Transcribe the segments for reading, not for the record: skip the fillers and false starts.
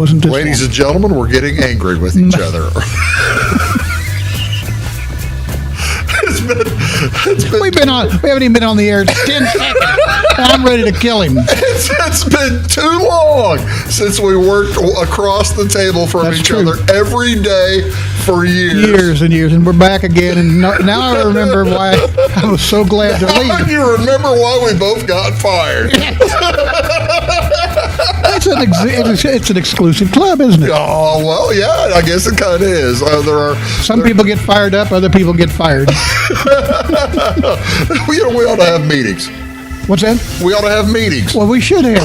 wasn't this Ladies long. and gentlemen, we're getting angry with each other. We haven't even been on the air 10 seconds. I'm ready to kill him. It's been too long since we worked across the table from That's each true. other every day for years. Years and years, and we're back again. And now I remember why I was so glad to leave. You remember why we both got fired? It's an exclusive club, isn't it? Oh, well, yeah, I guess it kind of is. Some people get fired up, other people get fired. We ought to have meetings. What's that? We ought to have meetings. Well, we should have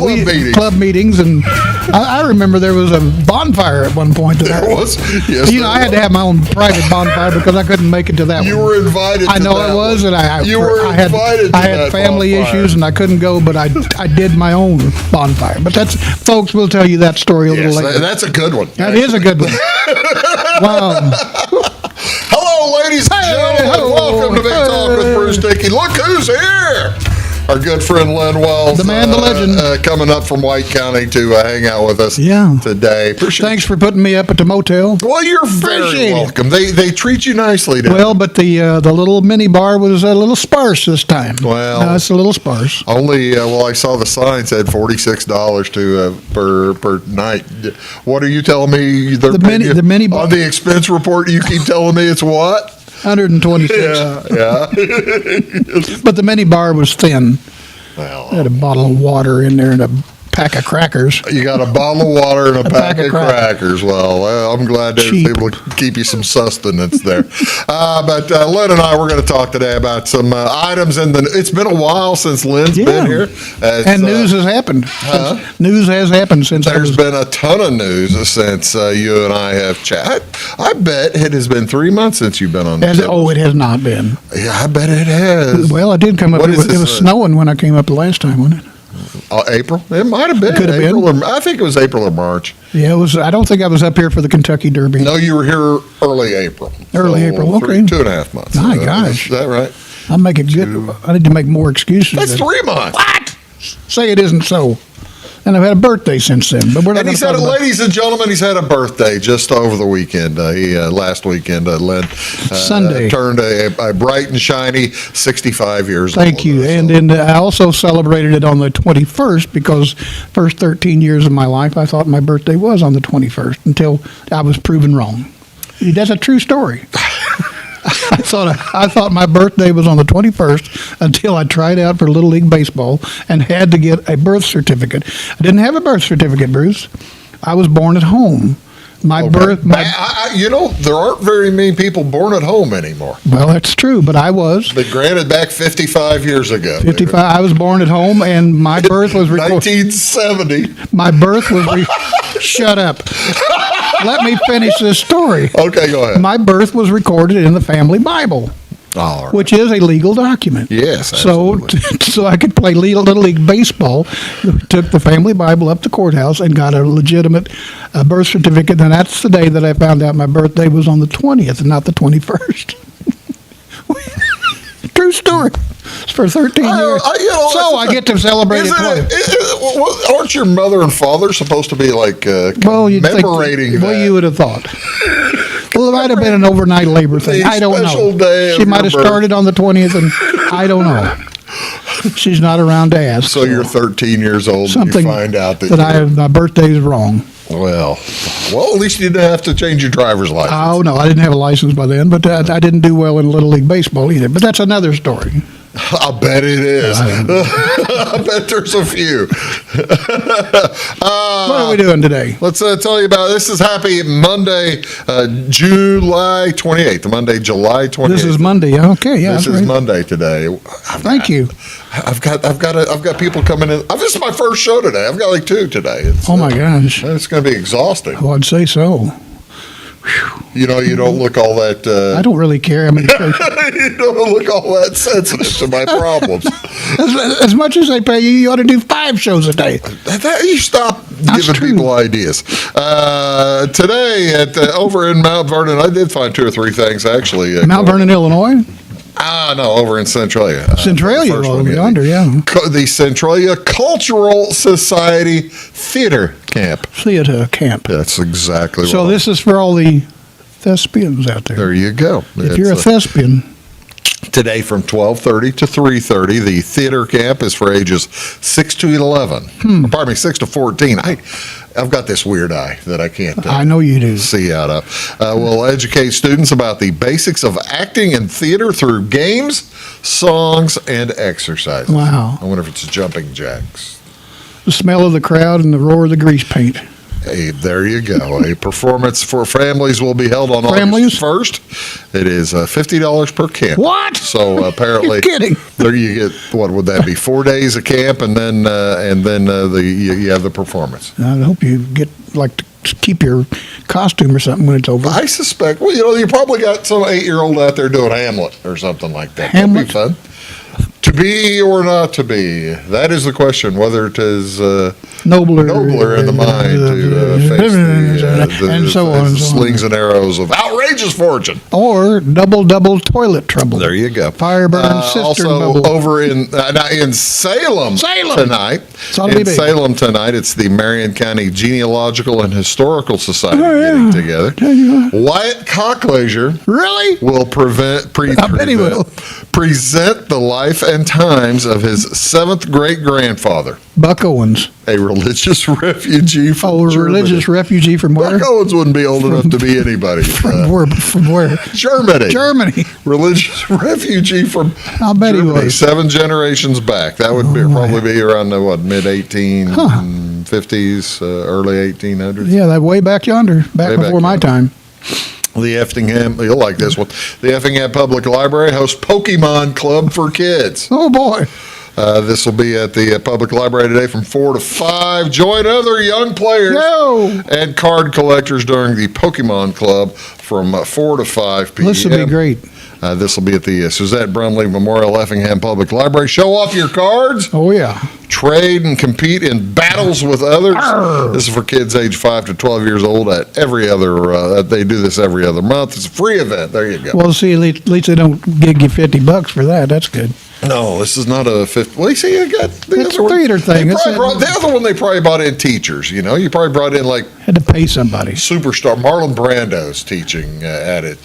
club meetings, and I remember there was a bonfire at one point. There was, yes. I had to have my own private bonfire because I couldn't make it to that one. You were invited. I know I was, and I had family issues, and I couldn't go, but I did my own bonfire. But folks will tell you that story a little later. That's a good one. That is a good one. Wow. Hello, ladies and gentlemen. Welcome to Big Talk with Bruce Dickey. Look who's here. Our good friend Len Wells, the man, the legend, coming up from White County to hang out with us today. Thanks for putting me up at the motel. Well, you're very welcome. They treat you nicely down there. But the little mini bar was a little sparse this time. Well, no, it's a little sparse. Only I saw the sign said $46 per night. What are you telling me? The mini bar on the expense report. You keep telling me it's what? 126. Yeah. But the mini bar was thin. Well, I had a bottle of water in there and a pack of crackers. You got a bottle of water and a pack of crackers. Well, I'm glad they were able to keep you some sustenance there. But Len and I, we're going to talk today about some items. It's been a while since Len's been here. And news has happened. News has happened since. There's been a ton of news since you and I have chatted. I bet it has been 3 months since you've been on the show. Oh, it has not been. Yeah, I bet it has. Well, I did come up. It was snowing when I came up the last time, wasn't it? April? It might have been. Could have been. I think it was April or March. Yeah, it was. I don't think I was up here for the Kentucky Derby. No, you were here early April. April, okay. 2.5 months. My gosh. Is that right? I'll make it good. I need to make more excuses. That's 3 months. What? Say it isn't so. And I've had a birthday since then. But we're not. Ladies and gentlemen, he's had a birthday just over the weekend. Last weekend, Len Sunday turned a bright and shiny 65 years old. Thank you. And then I also celebrated it on the 21st because first 13 years of my life, I thought my birthday was on the 21st until I was proven wrong. That's a true story. I thought my birthday was on the 21st until I tried out for Little League Baseball and had to get a birth certificate. I didn't have a birth certificate, Bruce. I was born at home. There aren't very many people born at home anymore. Well, that's true, but I was. But granted, back 55 years ago. 55. I was born at home, and my birth was recorded. 1970. My birth was. Shut up. Let me finish this story. Okay, go ahead. My birth was recorded in the family Bible. All right. Which is a legal document. Yes, absolutely. So I could play Little League Baseball, took the family Bible up to the courthouse and got a legitimate birth certificate, and that's the day that I found out my birthday was on the 20th and not the 21st. True story. It's for 13 years. I get to celebrate it. Aren't your mother and father supposed to be like commemorating that? Well, you would have thought. Well, it might have been an overnight labor thing. I don't know. She might have started on the 20th, and I don't know. She's not around to ask. So you're 13 years old and you find out that my birthday is wrong. Well, at least you didn't have to change your driver's license. Oh, no, I didn't have a license by then, but I didn't do well in Little League Baseball either. But that's another story. I bet it is. I bet there's a few. What are we doing today? Let's tell you about this. Is Happy Monday, July 28th. Monday, July 28th. This is Monday. Okay, yeah. This is Monday today. Thank you. I've got people coming in. This is my first show today. I've got like 2 today. Oh my gosh. It's going to be exhausting. Oh, I'd say so. You don't look all that. I don't really care. I mean, you don't look all that sensitive to my problems. As much as I pay you, you ought to do 5 shows a day. You stop giving people ideas. Today over in Mount Vernon, I did find 2 or 3 things actually. Mount Vernon, Illinois. No, over in Centralia. Centralia, over yonder, yeah. The Centralia Cultural Society Theater camp. Theater camp. That's exactly right. So this is for all the thespians out there. There you go. If you're a thespian. Today from 12:30 to 3:30, the theater camp is for ages 6 to 11. Pardon me, 6 to 14. I've got this weird eye that I can't I know you do. see out of. We'll educate students about the basics of acting and theater through games, songs, and exercises. Wow. I wonder if it's jumping jacks. The smell of the crowd and the roar of the grease paint. Hey, there you go. A performance for families will be held on August 1st. It is $50 per camp. What? So apparently, You're kidding. There you get, what would that be? 4 days of camp, and then you have the performance. I hope you get to keep your costume or something when it's over. I suspect. Well, you probably got some 8-year-old out there doing Hamlet or something like that. Hamlet? That'd be fun. To be or not to be? That is the question. Whether it is nobler in the mind to face and so on, the slings and arrows of outrageous fortune, or double toilet trouble. There you go. Fireburn cistern also bubble. over in Salem tonight. Salem tonight, it's the Marion County Genealogical and Historical Society Oh, getting together. Wyatt Cockleasure Really? will present the life and times of his 7th great-grandfather, Buck Owens. a religious refugee from Germany. Religious refugee from where? Buck Owens wouldn't be old enough to be anybody. From where? Germany. Germany. Religious refugee from I'll bet Germany, he was. 7 generations back. That would probably be around the, mid-1850s, early 1800s. Yeah, that way back yonder, back before my time. The Effingham, you'll like this one. The Effingham Public Library hosts Pokemon Club for kids. Oh, boy. This will be at the public library today from 4 to 5. Join other young players and card collectors during the Pokemon Club from 4 to 5 p.m. This will be great. This will be at the Suzette Brumley Memorial Effingham Public Library. Show off your cards. Oh, yeah. Trade and compete in battles with others. Arr. This is for kids age 5 to 12 years old. At every other, they do this every other month. It's a free event. There you go. Well, see, at least they don't gig you $50 for that. That's good. No, this is not a 50. Well, you see, you got the It's other a theater thing. The other one, they probably brought in teachers. You probably brought in Had to pay somebody. superstar Marlon Brando's teaching at it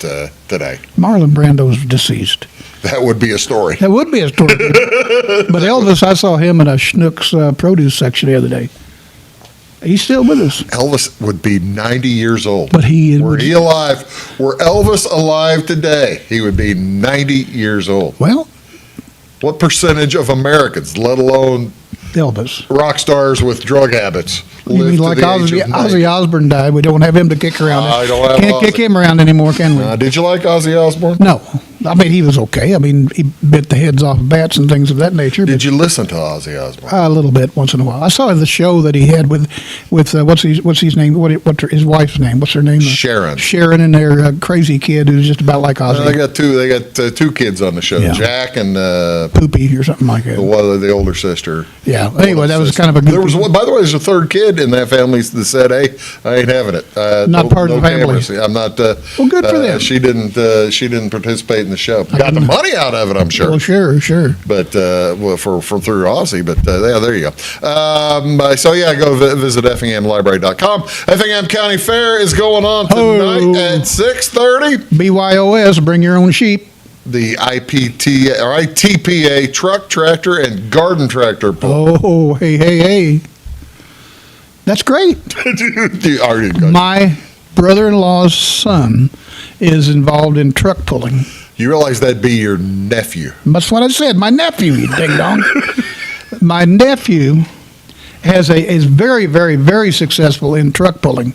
today. Marlon Brando's deceased. That would be a story. That would be a story. But Elvis, I saw him in a Schnucks produce section the other day. He's still with us. Elvis would be 90 years old. But Were Elvis alive today, he would be 90 years old. Well, What percentage of Americans, let alone Elvis. rock stars with drug habits, You live mean to like the age of 90? Ozzy Osbourne died? We don't have him to kick around. I don't have Can't Ozzy. kick him around anymore, can we? Did you like Ozzy Osbourne? No. I mean, he was okay. I mean, he bit the heads off of bats and things of that nature. Did you listen to Ozzy Osbourne? A little bit once in a while. I saw the show that he had with what's his name? What's his wife's name? What's her name? Sharon. Sharon and their crazy kid who's just about like Ozzy. They got two kids on the show, Yeah. Jack and Poopy or something like that. the older sister. Yeah. Anyway, that was kind of a There goofy. was by the way, there's a third kid in that family that said, "Hey, I ain't having it. Not part of the family." cameras. I'm not. Well, good for them. She didn't participate in the show. Got the money out of it, I'm sure. Well, sure. But for through Aussie, but yeah, there you go. So yeah, go visit effinghamlibrary.com. Effingham County Fair is going on tonight at 6:30. BYOS, bring your own sheep. The ITPA truck, tractor, and garden tractor pull. Oh, hey. That's great. My brother-in-law's son is involved in truck pulling. You realize that'd be your nephew. That's what I said. My nephew, you ding dong. My nephew is very, very, very successful in truck pulling.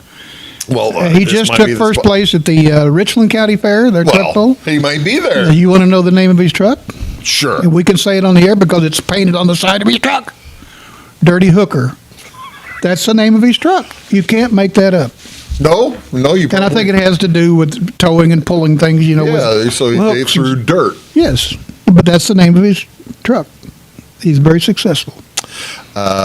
Well, He just took first place at the Richland County Fair, their truck pull. He might be there. You want to know the name of his truck? Sure. And we can say it on the air because it's painted on the side of his truck. Dirty Hooker. That's the name of his truck. You can't make that up. No, you. And I think it has to do with towing and pulling things, Yeah, so they hooks. threw dirt. Yes, but that's the name of his truck. He's very successful.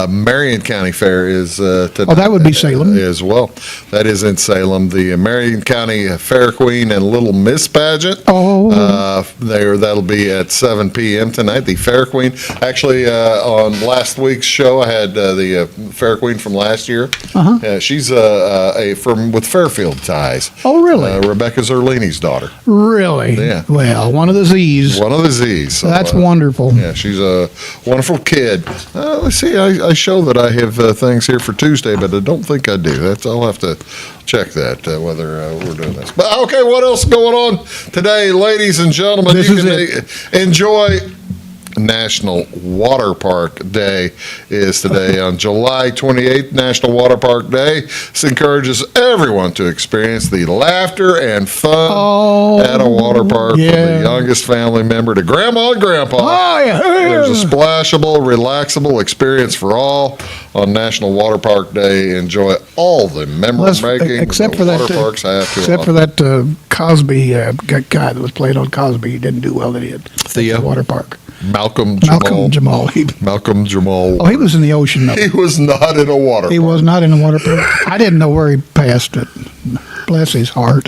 Marion County Fair is tonight. Oh, that would be Salem. As well. That is in Salem. The Marion County Fair Queen and Little Miss pageant. That'll be at 7 p.m. tonight. The Fair Queen. Actually, on last week's show, I had the Fair Queen from last year. She's with Fairfield ties. Oh, really? Rebecca Zerlini's daughter. Really? Yeah. Well, one of the Z's. One of the Z's. So, that's wonderful. Yeah, she's a wonderful kid. Let's see. I show that I have things here for Tuesday, but I don't think I do. I'll have to check that whether we're doing this. But okay, what else is going on today, ladies and gentlemen? This is it. Enjoy. National Water Park Day is today on July 28th, National Water Park Day. This encourages everyone to experience the laughter and fun at a water park, from the youngest family member to grandma and grandpa. There's a splashable, relaxable experience for all on National Water Park Day. Enjoy all the memory making except for water parks have to except for that Cosby guy that was played on Cosby. He didn't do well, did he? Theo Water Park. Malcolm Jamal. Malcolm Jamal. Oh, he was in the ocean, though. He was not in a water park. He was not in a water park. I didn't know where he passed it. Bless his heart.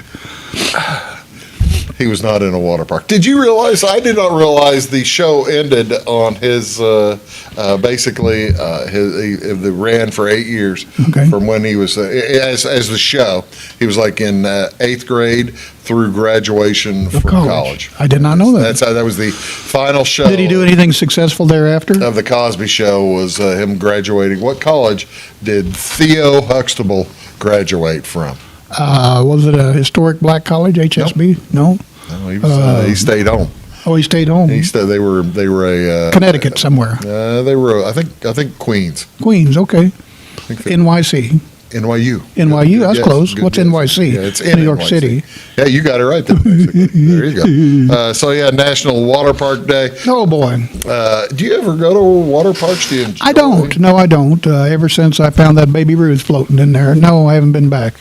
He was not in a water park. Did you realize? I did not realize the show ended on his basically he ran for 8 years from when he was as the show. He was like in 8th grade through graduation from college. I did not know that. That was the final show. Did he do anything successful thereafter? Of the Cosby Show was him graduating. What college did Theo Huxtable graduate from? Was it a historic black college, HSB? Nope. No, he stayed home. Oh, he stayed home. They were a Connecticut somewhere. They were I think Queens. Queens, okay. NYC. NYU, that's close. What's NYC? Yeah, it's New York City. Yeah, you got it right there, basically. There you go. National Water Park Day. Oh, boy. Do you ever go to water parks? Do you enjoy? I don't. No, I don't. Ever since I found that Baby Ruth floating in there. No, I haven't been back.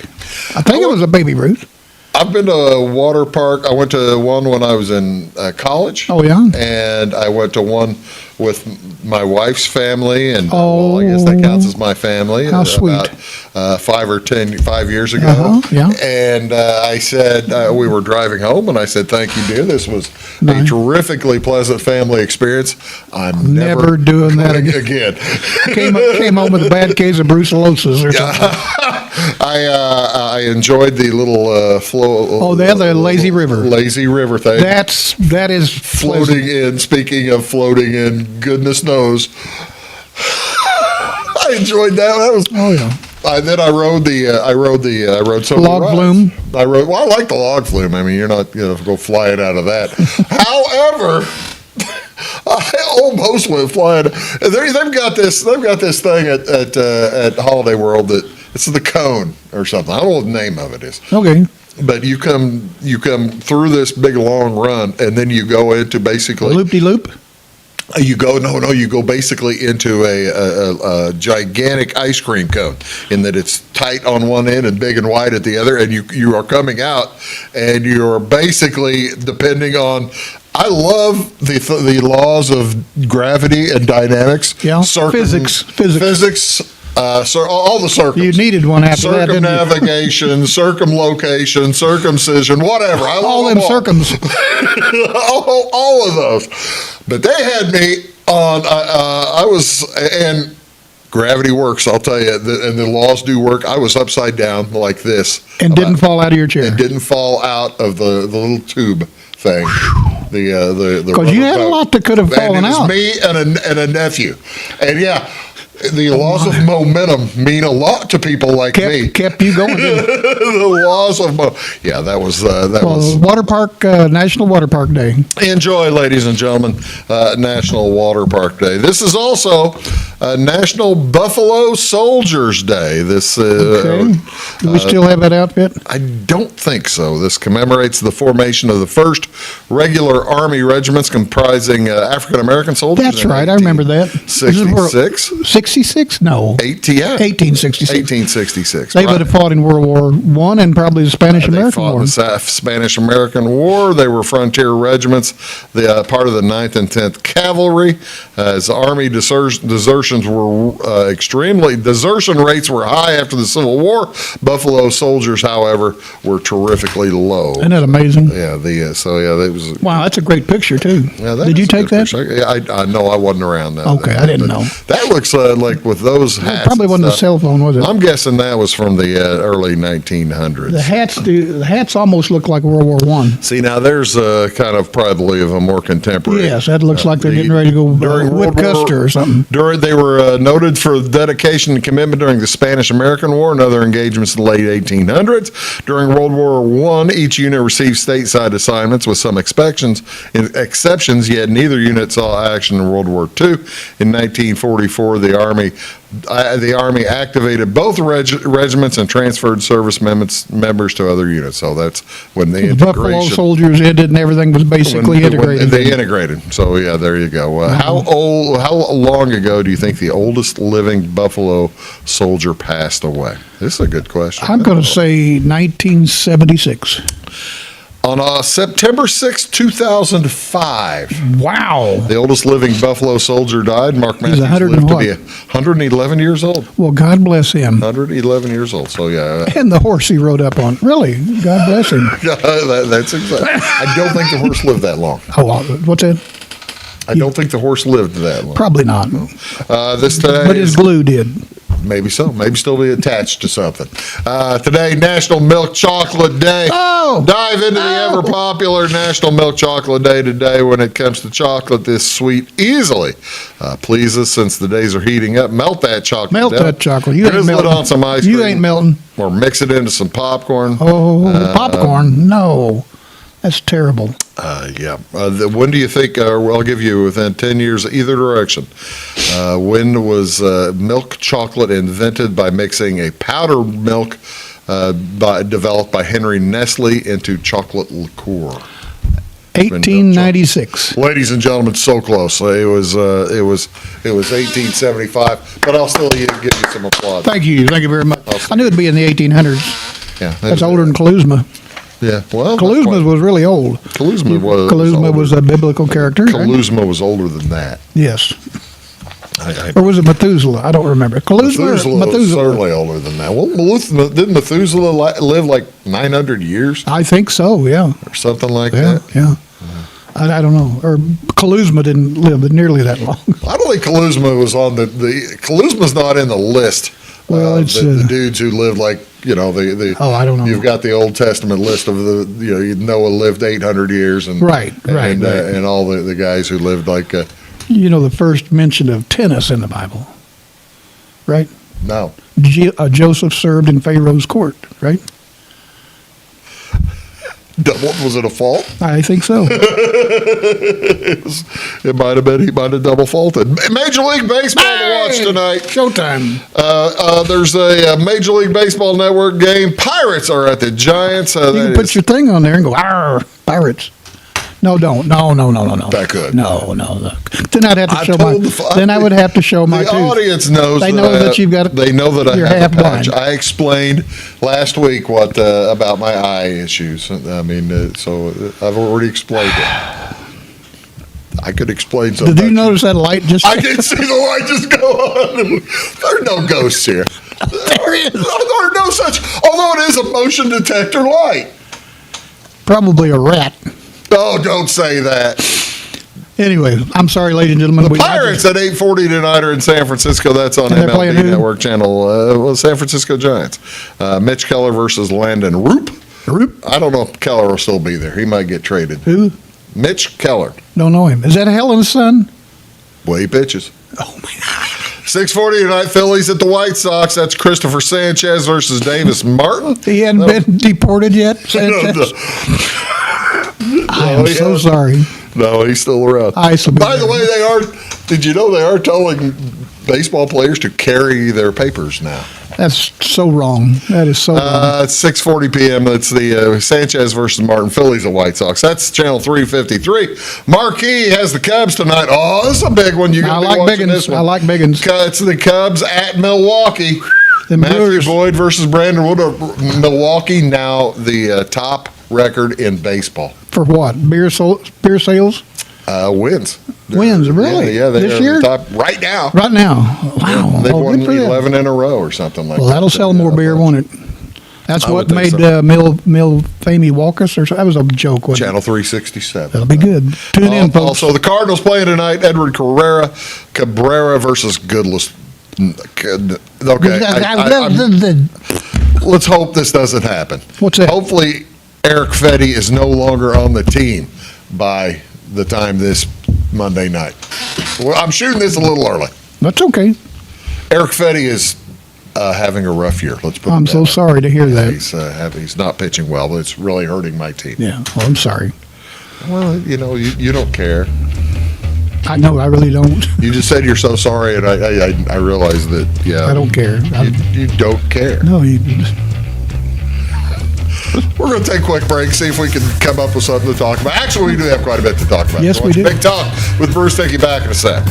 I think it was a Baby Ruth. I've been to a water park. I went to one when I was in college. Oh, yeah? And I went to one with my wife's family, and well, I guess that counts as my family. How sweet. About 5 years ago. Yeah. And I said, we were driving home, and I said, thank you, dear. This was a terrifically pleasant family experience. I'm never doing that again. Came home with a bad case of brucellosis or something. I enjoyed the little flow. They have the lazy river. Lazy river thing. That is floating in. Speaking of floating in, goodness knows, I enjoyed that. That was. Oh yeah. Then I rode some log flume. I like the log flume. I mean, you're not going to go flying out of that. However, I almost went flying. They've got this thing at Holiday World that it's the cone or something. I don't know what the name of it is. Okay. But you come through this big long run, and then you go into basically loop-de-loop. You go basically into a gigantic ice cream cone, in that it's tight on one end and big and wide at the other, and you are coming out, and you're basically depending on. I love the laws of gravity and dynamics. Yeah, physics. All the circums. You needed one after that, didn't you? Circumnavigation, circumlocation, circumcision, whatever. I love all them circums. all of those. But they had me on. And gravity works. I'll tell you, and the laws do work. I was upside down like this, and didn't fall out of your chair. And didn't fall out of the little tube thing. Because you had a lot that could have fallen out. And it was me and a nephew, and yeah. The laws of momentum mean a lot to people like me. Kept you going. The laws of that was Water Park National Water Park Day. Enjoy, ladies and gentlemen, National Water Park Day. This is also National Buffalo Soldiers Day. This do we still have that outfit? I don't think so. This commemorates the formation of the first regular Army regiments comprising African American soldiers. That's right. I remember that. 66. 1866? No. 1866. 1866. They would have fought in World War I and probably the Spanish-American War. They fought in the Spanish-American War. They were frontier regiments, part of the 9th and 10th Cavalry. As Army desertion rates were high after the Civil War. Buffalo soldiers, however, were terrifically low. Isn't that amazing? Yeah, that was. Wow, that's a great picture too. Yeah, did you take that? I know I wasn't around then. Okay, I didn't know. That looks like with those hats. It probably wasn't a cell phone, was it? I'm guessing that was from the early 1900s. The hats almost look like World War I. See, now there's kind of probably of a more contemporary. Yes, that looks like they're getting ready to go whip Custer or something. They were noted for dedication and commitment during the Spanish-American War and other engagements in the late 1800s. During World War I, each unit received stateside assignments with some exceptions, yet neither unit saw action in World War II. In 1944, the Army activated both regiments and transferred service members to other units. So that's when the integration. Buffalo soldiers ended and everything was basically integrated. They integrated. So yeah, there you go. How long ago do you think the oldest living Buffalo soldier passed away? This is a good question. I'm going to say 1976. On September 6, 2005. Wow. The oldest living Buffalo soldier died. Mark Matthews lived to be 111 years old. Well, God bless him. 111 years old. So, yeah. And the horse he rode up on. Really? God bless him. That's exactly. I don't think the horse lived that long. Oh, what's that? I don't think the horse lived that long. Probably not. But his glue did. Maybe so. Maybe still be attached to something. Today, National Milk Chocolate Day. Dive into the ever popular National Milk Chocolate Day today. When it comes to chocolate, this sweet easily pleases since the days are heating up. Melt that chocolate. That chocolate. You ain't melting. On some ice cream. You ain't melting. Or mix it into some popcorn. Popcorn? No. That's terrible. Yeah. When do you think, I'll give you within 10 years, either direction. When was milk chocolate invented by mixing a powdered milk developed by Henry Nestle into chocolate liqueur? 1896. Ladies and gentlemen, so close. It was 1875, but I'll still give you some applause. Thank you very much. I knew it'd be in the 1800s. Yeah. That's older than Kalusma. Yeah, well, Kalusma was really old. Kalusma was a biblical character. Kalusma was older than that. Yes. Or was it Methuselah? I don't remember. Methuselah was certainly older than that. Well, didn't Methuselah live like 900 years? I think so, yeah. Or something like that? Yeah. I don't know. Or Kalusma didn't live nearly that long. I don't think Kalusma was on Kalusma's not in the list. Well, it's the dudes who lived like, I don't know. You've got the Old Testament list of Noah lived 800 years and and all the guys who lived like the first mention of tennis in the Bible, right? No. Joseph served in Pharaoh's court, right? Was it a fault? I think so. It might have been. He might have double faulted. Major League Baseball to watch tonight. Showtime. There's a Major League Baseball Network game. Pirates are at the Giants. You can put your thing on there and go, "Arr, Pirates." No, don't. No. That could. No. Then I'd have to show my. Then I would have to show my. The audience knows. They know that you've got. They know that I have a patch. Blind. I explained last week what about my eye issues. I mean, so I've already explained it. I could explain something. Did you notice that light just? I did see the light just go on. There are no ghosts here. There is. There are no such. Although it is a motion detector light. Probably a rat. Oh, don't say that. Anyway, I'm sorry, ladies and gentlemen. The Pirates at 8:40 tonight are in San Francisco. That's on MLB Network channel. San Francisco Giants. Mitch Keller versus Landon Roop. I don't know if Keller will still be there. He might get traded. Who? Mitch Keller. Don't know him. Is that Helen's son? Well, he pitches. Oh, my God. 6:40 tonight, Phillies at the White Sox. That's Christopher Sanchez versus Davis Martin. He hadn't been deported yet, Sanchez? I am so sorry. No, he's still around. By the way, did you know they are telling baseball players to carry their papers now? That's so wrong. That is so wrong. It's 6:40 p.m. It's the Sanchez versus Martin Phillies and White Sox. That's channel 353. Marquee has the Cubs tonight. Oh, this is a big one. I like Biggins. I like Biggins. It's the Cubs at Milwaukee. Matthew Brewers. Boyd versus Brandon Wood. Milwaukee now the top record in baseball. For what? Beer sales? Wins. Wins, really? Yeah, this year? Top right now. Right now. Wow. They've won good for them. 11 in a row or something like that. Well, that'll sell more beer, won't it? That's I what would think made so. Mill Famey walk us, or that was a joke, wasn't Channel 367. That'll be good. Tune in, folks. Also, the Cardinals playing tonight. Edward Cabrera versus Goodless. Okay. Let's hope this doesn't happen. What's that? Hopefully, Eric Fetty is no longer on the team by the time this Monday night. Well, I'm shooting this a little early. That's okay. Eric Fetty is having a rough year. Let's put. I'm so sorry to hear that. He's not pitching well, but it's really hurting my team. Yeah. Well, I'm sorry. Well, you don't care. I know. I really don't. You just said you're so sorry, and I realize that. Yeah. I don't care. You don't care. No. We're going to take a quick break, see if we can come up with something to talk about. Actually, we do have quite a bit to talk about. Yes, we do. Big Talk with Bruce Dickey back in a sec.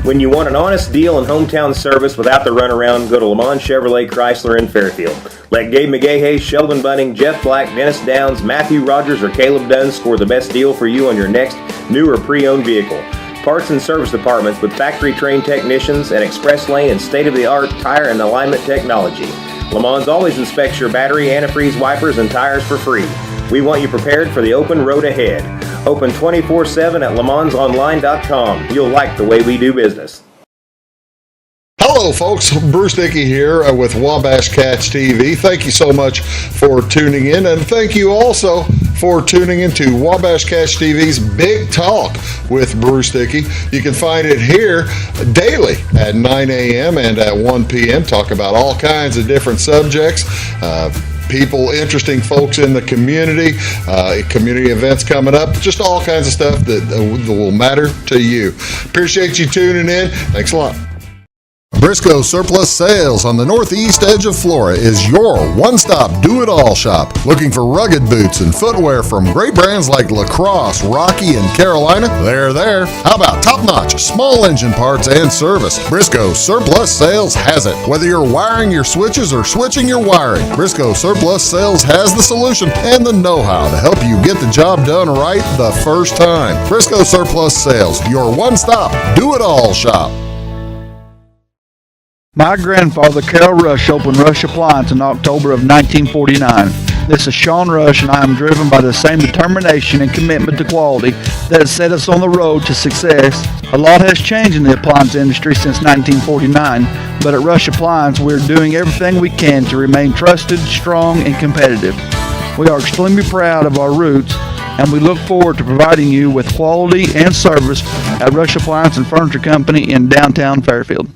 When you want an honest deal and hometown service without the runaround, go to Lamont Chevrolet Chrysler in Fairfield. Let Gabe McGahey, Sheldon Bunning, Jeff Black, Dennis Downs, Matthew Rogers, or Caleb Dunn score the best deal for you on your next new or pre-owned vehicle. Parts and service departments with factory-trained technicians and express lane and state-of-the-art tire and alignment technology. Lamont always inspects your battery, antifreeze, wipers, and tires for free. We want you prepared for the open road ahead. Open 24/7 at LeMansOnline.com. You'll like the way we do business. Hello, folks. Bruce Dickey here with Wabash Cats TV. Thank you so much for tuning in, and thank you also for tuning into Wabash Cats TV's Big Talk with Bruce Dickey. You can find it here daily at 9 a.m. and at 1 p.m. Talk about all kinds of different subjects. People, interesting folks in the community, community events coming up, just all kinds of stuff that will matter to you. Appreciate you tuning in. Thanks a lot. Briscoe Surplus Sales on the northeast edge of Flora is your one-stop do-it-all shop. Looking for rugged boots and footwear from great brands like Lacrosse, Rocky, and Carolina? They're there. How about top-notch small engine parts and service? Briscoe Surplus Sales has it. Whether you're wiring your switches or switching your wiring, Briscoe Surplus Sales has the solution and the know-how to help you get the job done right the first time. Briscoe Surplus Sales, your one-stop do-it-all shop. My grandfather, Carol Rush, opened Rush Appliance in October of 1949. This is Sean Rush, and I am driven by the same determination and commitment to quality that has set us on the road to success. A lot has changed in the appliance industry since 1949, but at Rush Appliance, we're doing everything we can to remain trusted, strong, and competitive. We are extremely proud of our roots, and we look forward to providing you with quality and service at Rush Appliance and Furniture Company in downtown Fairfield.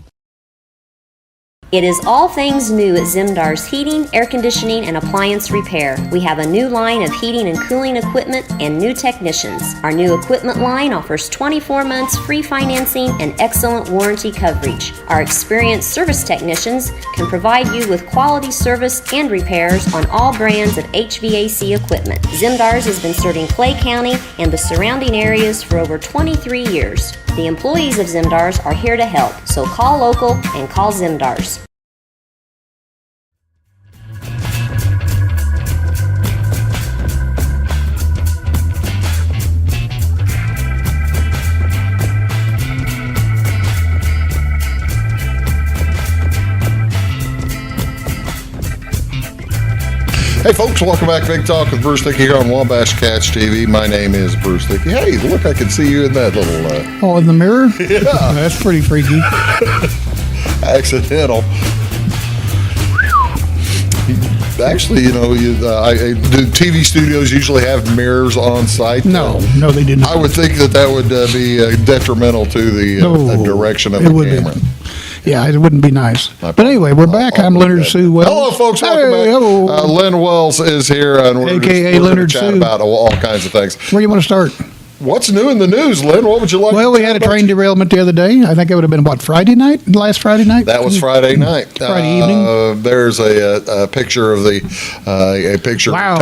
It is all things new at Zimdar's Heating, Air Conditioning, and Appliance Repair. We have a new line of heating and cooling equipment and new technicians. Our new equipment line offers 24 months free financing and excellent warranty coverage. Our experienced service technicians can provide you with quality service and repairs on all brands of HVAC equipment. Zimdar's has been serving Clay County and the surrounding areas for over 23 years. The employees of Zimdar's are here to help, so call local and call Zimdar's. Hey folks, welcome back to Big Talk with Bruce Dickey here on Wabash Cats TV. My name is Bruce Dickey. Hey, look, I can see you in that little... Oh, in the mirror? Yeah. That's pretty freaky. Accidental. Actually, do TV studios usually have mirrors on site? No, they did not. I would think that would be detrimental to the direction of the camera. Yeah, it wouldn't be nice. But anyway, we're back. I'm Leonard Sue Wells. Hello, folks. Welcome back. Hello. Len Wells is here, and we're AKA going Leonard to chat Sue. about all kinds of things. Where do you want to start? What's new in the news, Len? What would you like? Well, we had a train derailment the other day. I think it would have been, Friday night? Last Friday night? That was Friday night. Friday evening. There's a picture of Wow.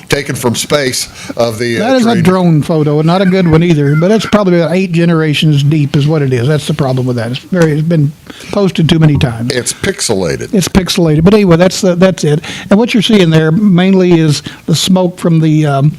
taken from space of the That is train. a drone photo, not a good one either, but it's probably about 8 generations deep is what it is. That's the problem with that. It's been posted too many times. It's pixelated. It's pixelated. But anyway, that's it. And what you're seeing there mainly is the smoke from the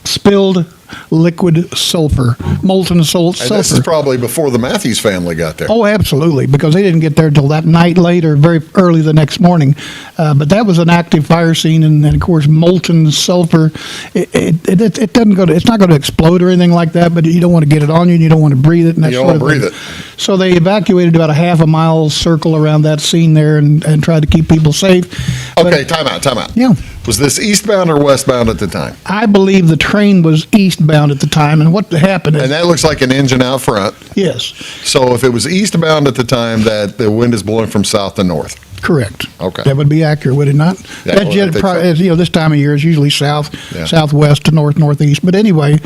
spilled liquid sulfur, molten sulfur. And this is probably before the Matthews family got there. Oh, absolutely, because they didn't get there till that night late or very early the next morning. But that was an active fire scene, and of course, molten sulfur. It doesn't go to. It's not going to explode or anything like that. But you don't want to get it on you, and you don't want to breathe it. And that You don't sort want of to breathe thing. it. So they evacuated about a half a mile circle around that scene there, and tried to keep people safe. Okay, time out. Yeah. Was this eastbound or westbound at the time? I believe the train was eastbound at the time, and what happened is, And that looks like an engine out front. yes, So if it was eastbound at the time, that the wind is blowing from south to north. correct. Okay. That would be accurate, would it not? Yeah, That well, I jet, think so. this time of year is usually south, Yeah. southwest to northeast. But anyway,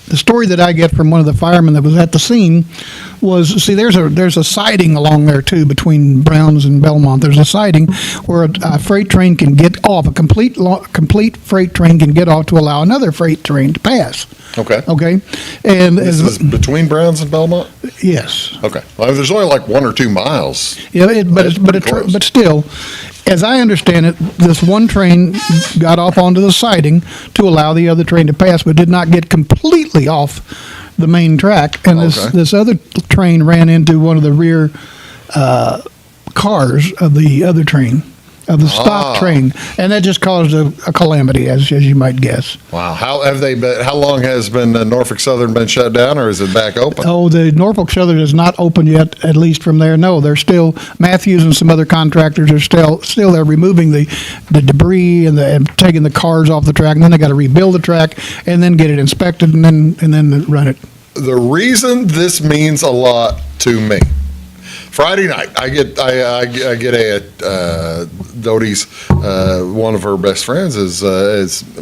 the story that I get from one of the firemen that was at the scene was, see, there's a siding along there too between Browns and Belmont. There's a siding where a freight train can get off. A complete freight train can get off to allow another freight train to pass. Okay. Okay, and This is between Browns and Belmont? yes. Okay. Well, there's only like 1 or 2 miles. Yeah, That's pretty close. but still, as I understand it, this one train got off onto the siding to allow the other train to pass, but did not get completely off the main track. And Okay. this other train ran into one of the rear cars of the other train, of the stop train, and that just caused a calamity, as you might guess. Wow. How long has Norfolk Southern been shut down, or is it back open? Oh, the Norfolk Southern is not open yet, at least from there. No, they're still, Matthews and some other contractors are still there removing the debris and taking the cars off the track, and then they got to rebuild the track and then get it inspected and then run it. The reason this means a lot to me. Friday night, I get Dodie's, one of her best friends is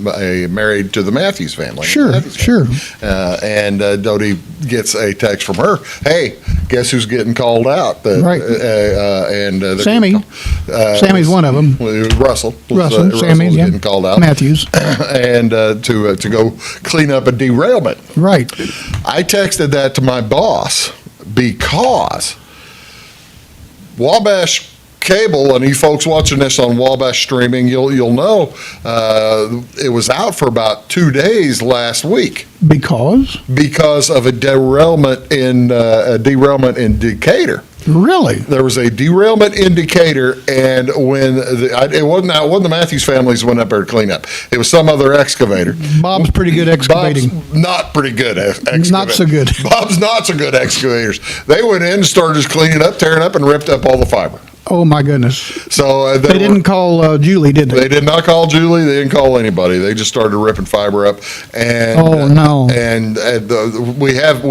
married to the Matthews family. Sure, sure. And Dodie gets a text from her. Hey, guess who's getting called out? Right. Sammy. Sammy's one of them. Russell. Sammy, was yeah. getting called out. Matthews. And to go clean up a derailment. Right. I texted that to my boss because Wabash Cable, and you folks watching this on Wabash Streaming, you'll know it was out for about 2 days last week because of a derailment in Decatur. Really? There was a derailment in Decatur, and when it wasn't the Matthews families went up there to clean up. It was some other excavator. Bob's pretty good excavating. Bob's not pretty good excavating. Not so good. Bob's not so good excavators. They went in and started just cleaning up, tearing up, and ripped up all the fiber. Oh, my goodness. So they didn't call Julie, did they? They did not call Julie. They didn't call anybody. They just started ripping fiber up. And oh no! We have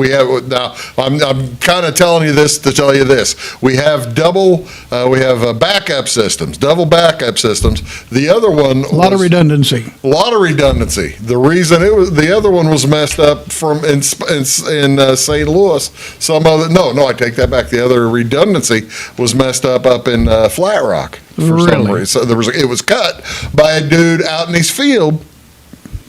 now. I'm kind of telling you this to tell you this. We have backup systems, double backup systems. The other one, a lot of redundancy. The reason the other one was messed up in St. Louis. I take that back. The other redundancy was messed up in Flat Rock for some reason. So it was cut by a dude out in his field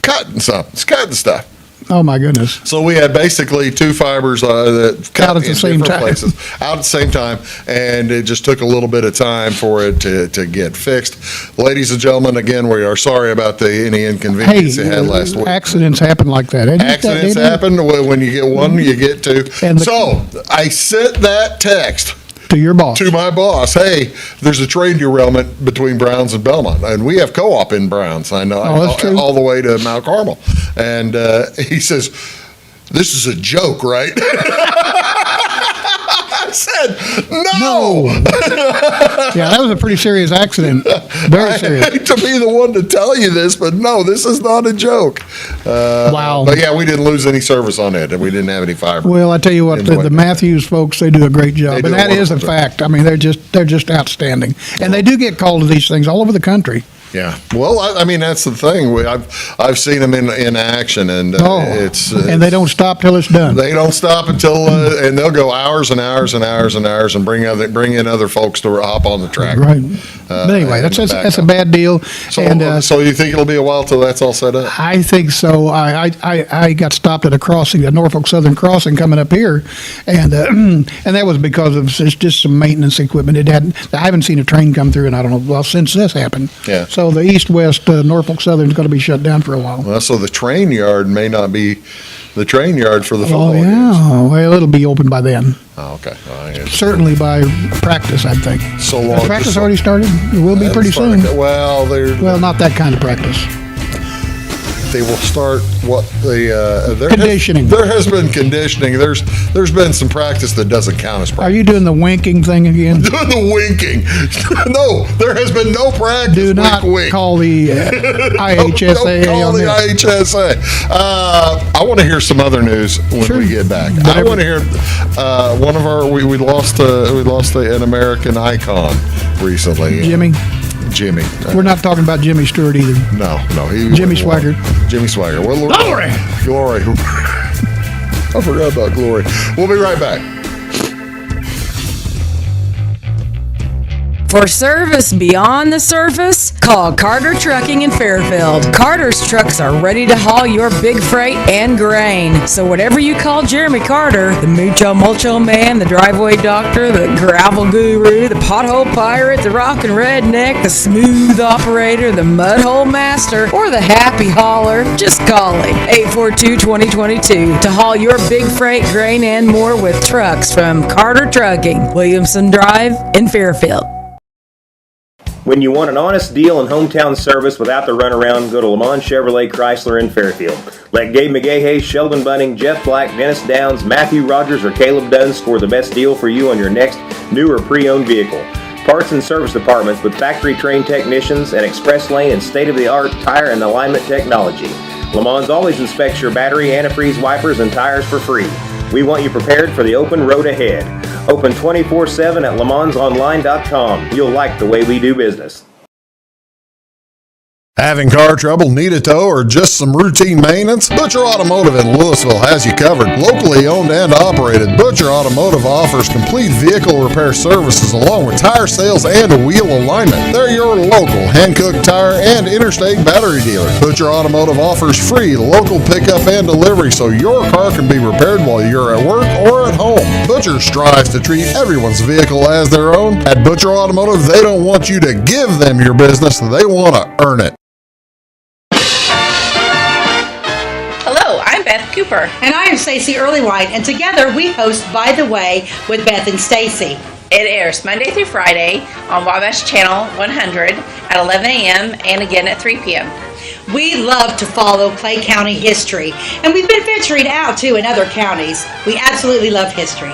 cutting stuff. Oh my goodness! So we had basically 2 fibers that cut out at the same time. Out at the same time, and it just took a little bit of time for it to get fixed. Ladies and gentlemen, again, we are sorry about any inconvenience you had last week. Accidents happen like that. Accidents happen. When you get one, you get 2. So I sent that text to my boss. Hey, there's a train derailment between Browns and Belmont, and we have co-op in Browns. I know, that's true. all the way to Mount Carmel. And he says, "This is a joke, right?" I said, "No." Yeah, that was a pretty serious accident. Very serious. I hate to be the one to tell you this, but no, this is not a joke. Wow. But yeah, we didn't lose any service on it, and we didn't have any fiber. Well, I tell you what, the Matthews folks, they do a great job, and that is a wonderful fact. I mean, they're just outstanding, and they do get called to these things all over the country. Yeah. Well, I mean, that's the thing. I've seen them in action, and and they don't stop till it's done. They don't stop until, and they'll go hours and hours and hours and hours and bring in other folks to hop on the track. Right. But anyway, that's a bad deal. So you think it'll be a while till that's all set up? I think so. I got stopped at a crossing, at Norfolk Southern Crossing, coming up here, and that was because of just some maintenance equipment. I haven't seen a train come through, and I don't know, well, since this happened. Yeah. So the east-west Norfolk Southern is going to be shut down for a while. Well, so the train yard may not be the train yard for the football games. Well, it'll be open by then. Oh, okay. Certainly by practice, I think. So long. Has practice already started? It will be pretty soon. Well, not that kind of practice. They will start conditioning. There has been conditioning. There's been some practice that doesn't count as practice. Are you doing the winking thing again? Doing the winking. No, there has been no practice. Do not call the IHSA. Don't call the IHSA. I want to hear some other news when we get back. I want to hear one of our. We lost an American icon recently. Jimmy. We're not talking about Jimmy Stewart either. No. Jimmy Swaggart. Jimmy Swaggart. Well, Glory. I forgot about Glory. We'll be right back. For service beyond the surface, call Carter Trucking in Fairfield. Carter's trucks are ready to haul your big freight and grain. So whatever you call Jeremy Carter, the Mucho Mulcho Man, the driveway doctor, the gravel guru, the pothole pirate, the rockin' redneck, the smooth operator, the mudhole master, or the happy hauler, just call him. 842-2022 to haul your big freight, grain, and more with trucks from Carter Trucking, Williamson Drive in Fairfield. When you want an honest deal and hometown service without the runaround, go to Le Mans Chevrolet Chrysler in Fairfield. Let Gabe McGahey, Sheldon Bunning, Jeff Black, Dennis Downs, Matthew Rogers, or Caleb Dunn score the best deal for you on your next new or pre-owned vehicle. Parts and service departments with factory-trained technicians and express lane and state-of-the-art tire and alignment technology. Le Mans always inspects your battery, antifreeze, wipers, and tires for free. We want you prepared for the open road ahead. Open 24/7 at lemansonline.com. You'll like the way we do business. Having car trouble, need a tow, or just some routine maintenance? Butcher Automotive in Louisville has you covered. Locally owned and operated, Butcher Automotive offers complete vehicle repair services along with tire sales and wheel alignment. They're your local hand-cooked tire and interstate battery dealer. Butcher Automotive offers free local pickup and delivery so your car can be repaired while you're at work or at home. Butcher strives to treat everyone's vehicle as their own. At Butcher Automotive, they don't want you to give them your business, they want to earn it. Cooper. And I am Stacey Earlywhite, and together we host By the Way with Beth and Stacey. It airs Monday through Friday on Wabash Channel 100 at 11 a.m. and again at 3 p.m. We love to follow Clay County history, and we've been venturing out too in other counties. We absolutely love history.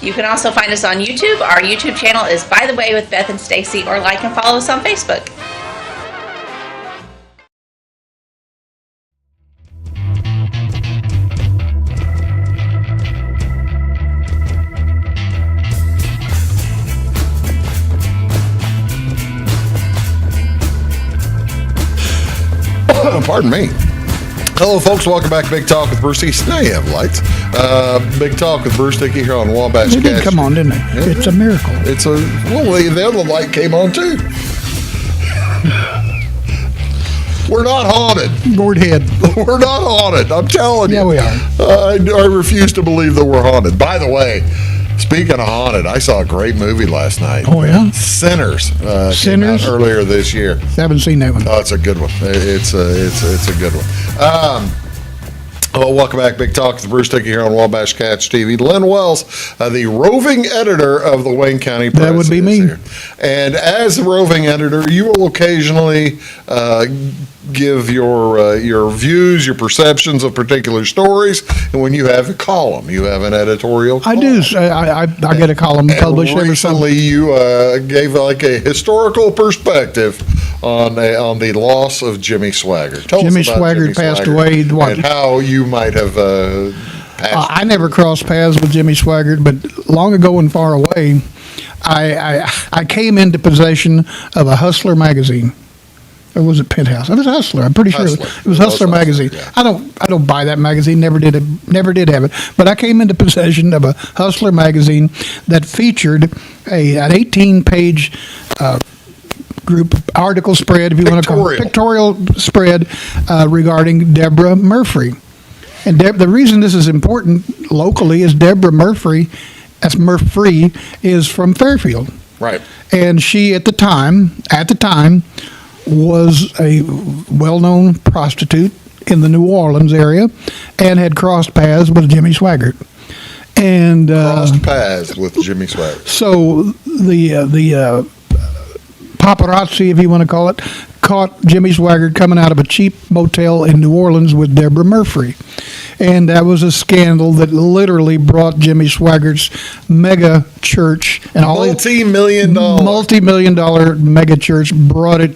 You can also find us on YouTube. Our YouTube channel is By the Way with Beth and Stacey, or like and follow us on Facebook. Pardon me. Hello, folks. Welcome back to Big Talk with Bruce. Now you have lights. Big Talk with Bruce Dickey here on Wabash. It did come on, didn't it? Yeah. It's a miracle. The other light came on too. We're not haunted. Gourd head. We're not haunted. I'm telling you. Yeah, we are. I refuse to believe that we're haunted. By the way, speaking of haunted, I saw a great movie last night. Oh, yeah? Sinners. Sinners? Earlier this year. I haven't seen that one. Oh, it's a good one. It's a good one. Welcome back. Big Talk with Bruce Dickey here on Wabash Cats TV. Len Wells, the roving editor of the Wayne County Press. That would be me. Here. And as the roving editor, you will occasionally give your views, your perceptions of particular stories. And when you have a column, you have an editorial column. I do. I get a column published every Sunday. Recently, you gave like a historical perspective on the loss of Jimmy Swaggart. Tell Jimmy us about Swaggart passed away. And how you might have passed. I never crossed paths with Jimmy Swaggart, but long ago and far away, I came into possession of a Hustler magazine. Or was it Penthouse? It was Hustler. I'm pretty sure it was Hustler magazine. Yeah. I don't buy that magazine. Never did have it. But I came into possession of a Hustler magazine that featured an 18-page group article spread, if you want to call it, pictorial spread regarding Deborah Murphy. And the reason this is important locally is Deborah Murphy, as Murphy, is from Fairfield. Right. And she at the time was a well-known prostitute in the New Orleans area and had crossed paths with Jimmy Swaggart. And crossed paths with Jimmy Swaggart. So the paparazzi, if you want to call it, caught Jimmy Swaggart coming out of a cheap motel in New Orleans with Deborah Murphy. And that was a scandal that literally brought Jimmy Swaggart's mega church and all multi-million-dollar mega church brought it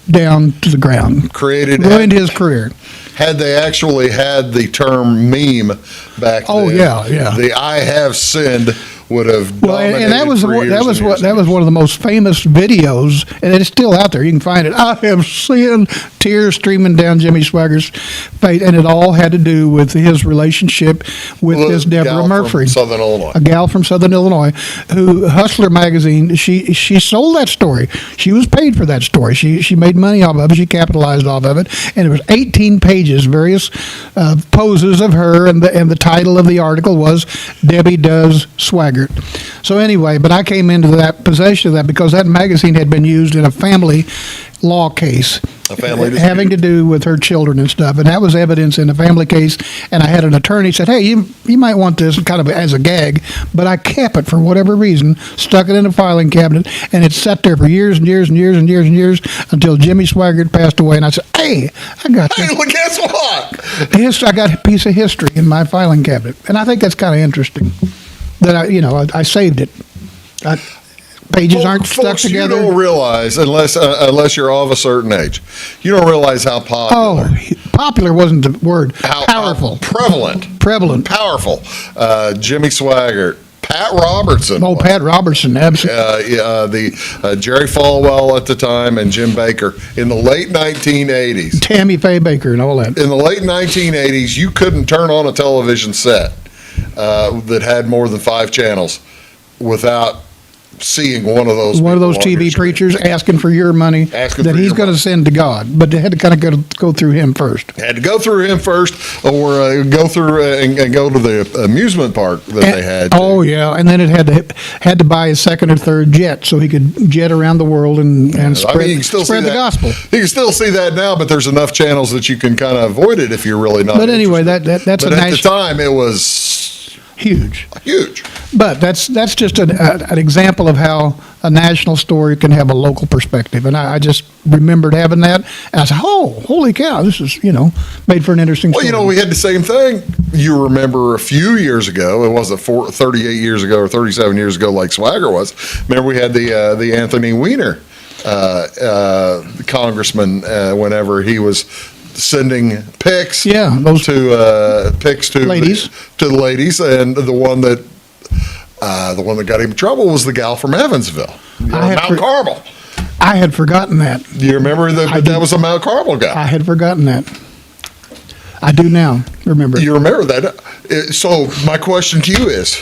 down to the ground. Ruined his career. Had they actually had the term meme back then, the "I have sinned" would have dominated. And that was one of the most famous videos, and it's still out there. You can find it. I have sinned, tears streaming down Jimmy Swaggart's face, and it all had to do with his relationship with this Deborah Murphy, Southern Illinois, a gal from Southern Illinois, who Hustler magazine. She sold that story. She was paid for that story. She made money off of it. She capitalized off of it, and it was 18 pages, various poses of her, and the title of the article was "Debbie Does Swaggart." So anyway, but I came into possession of that because that magazine had been used in a family law case. Having to do with her children and stuff, and that was evidence in a family case. And I had an attorney said, "Hey, you might want this kind of as a gag," but I kept it for whatever reason, stuck it in a filing cabinet, and it sat there for years and years and years and years and years until Jimmy Swaggart passed away. And I said, "Hey, I got this. Hey, well, guess what? I got a piece of history in my filing cabinet," and I think that's kind of interesting. That I saved it. Pages aren't stuck together. You don't realize, unless you're of a certain age, you don't realize how popular. Oh, popular wasn't the word. Powerful. Prevalent. Powerful. Jimmy Swaggart. Pat Robertson. Oh, Pat Robertson, absolutely. The Jerry Falwell at the time and Jim Baker in the late 1980s. Tammy Faye Baker and all that. In the late 1980s, you couldn't turn on a television set that had more than 5 channels without seeing one of those TV preachers asking for your money that he's going to send to God, but they had to kind of go through him first. Had to go through him first, or go through and go to the amusement park that they had. Oh yeah, and then it had to buy a second or third jet so he could jet around the world and spread the gospel. You can still see that now, but there's enough channels that you can kind of avoid it if you're really not. But anyway, that's at the time it was huge. But that's just an example of how a national story can have a local perspective. And I just remembered having that. And I said, "Oh, holy cow, this is, made for an interesting story." Well, we had the same thing. You remember a few years ago, it wasn't 38 years ago or 37 years ago like Swagger was. Remember we had the Anthony Weiner congressman whenever he was sending pics to ladies, to the ladies, and the one that got him in trouble was the gal from Evansville, Mount Carmel. I had forgotten that. Do you remember that was a Mount Carmel guy? I had forgotten that. I do now remember. You remember that? So my question to you is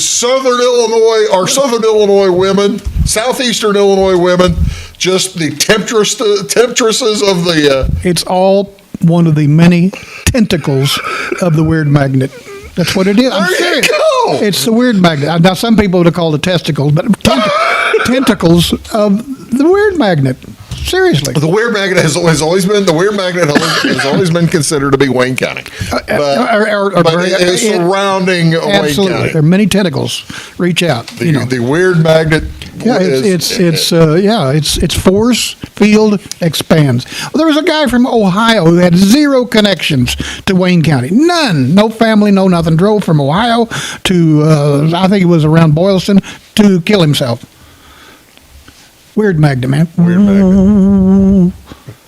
Southern Illinois women, Southeastern Illinois women, just the temptresses of the... It's all one of the many tentacles of the weird magnet. That's what it is. I'm serious. It's the weird magnet. Now, some people would have called it testicles, but tentacles of the weird magnet. Seriously, the weird magnet has always been considered to be Wayne County, but surrounding Wayne County. There are many tentacles. Reach out. The weird magnet. Yeah, its force field expands. Well, there was a guy from Ohio who had 0 connections to Wayne County. None. No family, no nothing. Drove from Ohio to I think it was around Boylston to kill himself. Weird magnet, man. Weird magnet.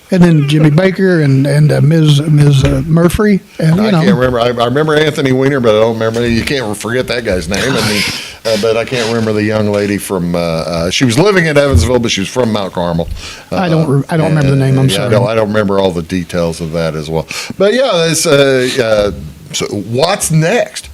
And then Jimmy Baker and Ms. Murphy. And, I can't remember. I remember Anthony Weiner, but I don't remember. You can't forget that guy's name. I mean, but I can't remember the young lady from. She was living in Evansville, but she was from Mount Carmel. I don't remember the name. I'm sorry. I don't remember all the details of that as well. But yeah, it's, so what's next?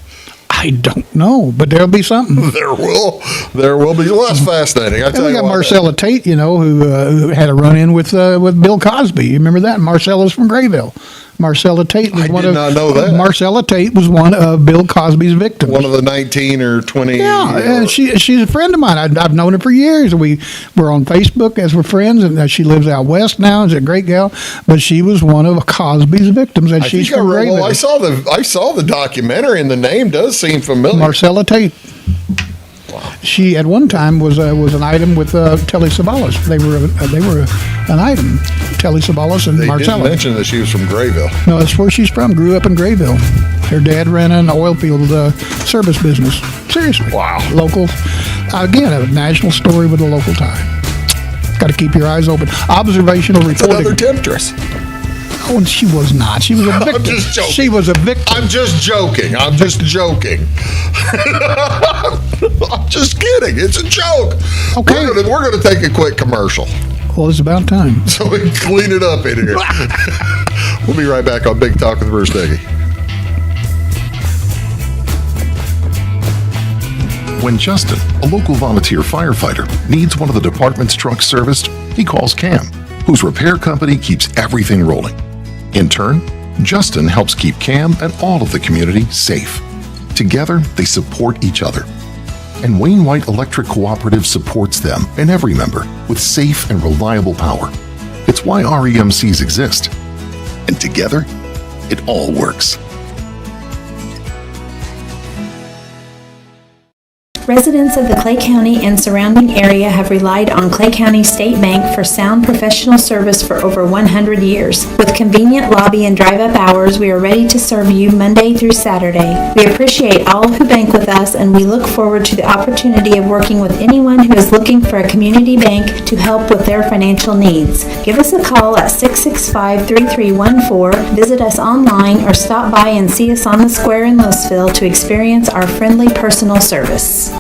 I don't know, but there'll be something. There will be. Well, that's fascinating. I tell we you got what, Marcella Tate, who had a run-in with Bill Cosby. You remember that? Marcella's from Grayville. Marcella Tate was I did not know that. Marcella Tate was one of Bill Cosby's victims. One of the 19 or 20. Yeah, and she's a friend of mine. I've known her for years. We're on Facebook as we're friends, and she lives out west now. She's a great gal, but she was one of Cosby's victims, and she's from Grayville. Well, I saw the documentary, and the name does seem familiar. Marcella Tate. Wow. She at one time was an item with Telly Savalas. They were an item. Telly Savalas and Marcella. They didn't mention that she was from Grayville. No, that's where she's from. Grew up in Grayville. Her dad ran an oil field service business. Seriously. Wow. Local. Again, a national story with a local tie. Got to keep your eyes open. Observational reporting. Another temptress. Oh, and she was not. She was a victim. I'm just joking. She was a victim. I'm just joking. I'm just kidding. It's a joke. Okay. We're gonna take a quick commercial. Well, it's about time. So we can clean it up in here. We'll be right back on Big Talk with Bruce Dickey. When Justin, a local volunteer firefighter, needs one of the department's trucks serviced, he calls Cam, whose repair company keeps everything rolling. In turn, Justin helps keep Cam and all of the community safe. Together, they support each other. And Wayne White Electric Cooperative supports them and every member with safe and reliable power. It's why REMCs exist. And together, it all works. Residents of the Clay County and surrounding area have relied on Clay County State Bank for sound professional service for over 100 years. With convenient lobby and drive-up hours, we are ready to serve you Monday through Saturday. We appreciate all who bank with us, and we look forward to the opportunity of working with anyone who is looking for a community bank to help with their financial needs. Give us a call at 665-3314, visit us online, or stop by and see us on the square in Louisville to experience our friendly personal service.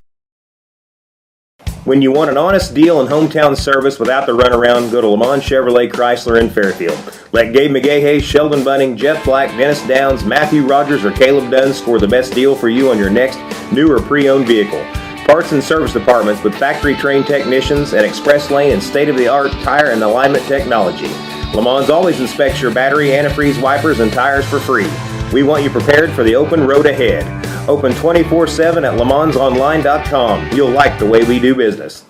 When you want an honest deal and hometown service without the runaround, go to Le Mans Chevrolet Chrysler in Fairfield. Let Gabe McGahey, Sheldon Bunning, Jeff Black, Dennis Downs, Matthew Rogers, or Caleb Dunn score the best deal for you on your next new or pre-owned vehicle. Parts and service departments with factory-trained technicians and express lane and state-of-the-art tire and alignment technology. Le Mans always inspects your battery, antifreeze, wipers, and tires for free. We want you prepared for the open road ahead. Open 24/7 at lemansonline.com. You'll like the way we do business.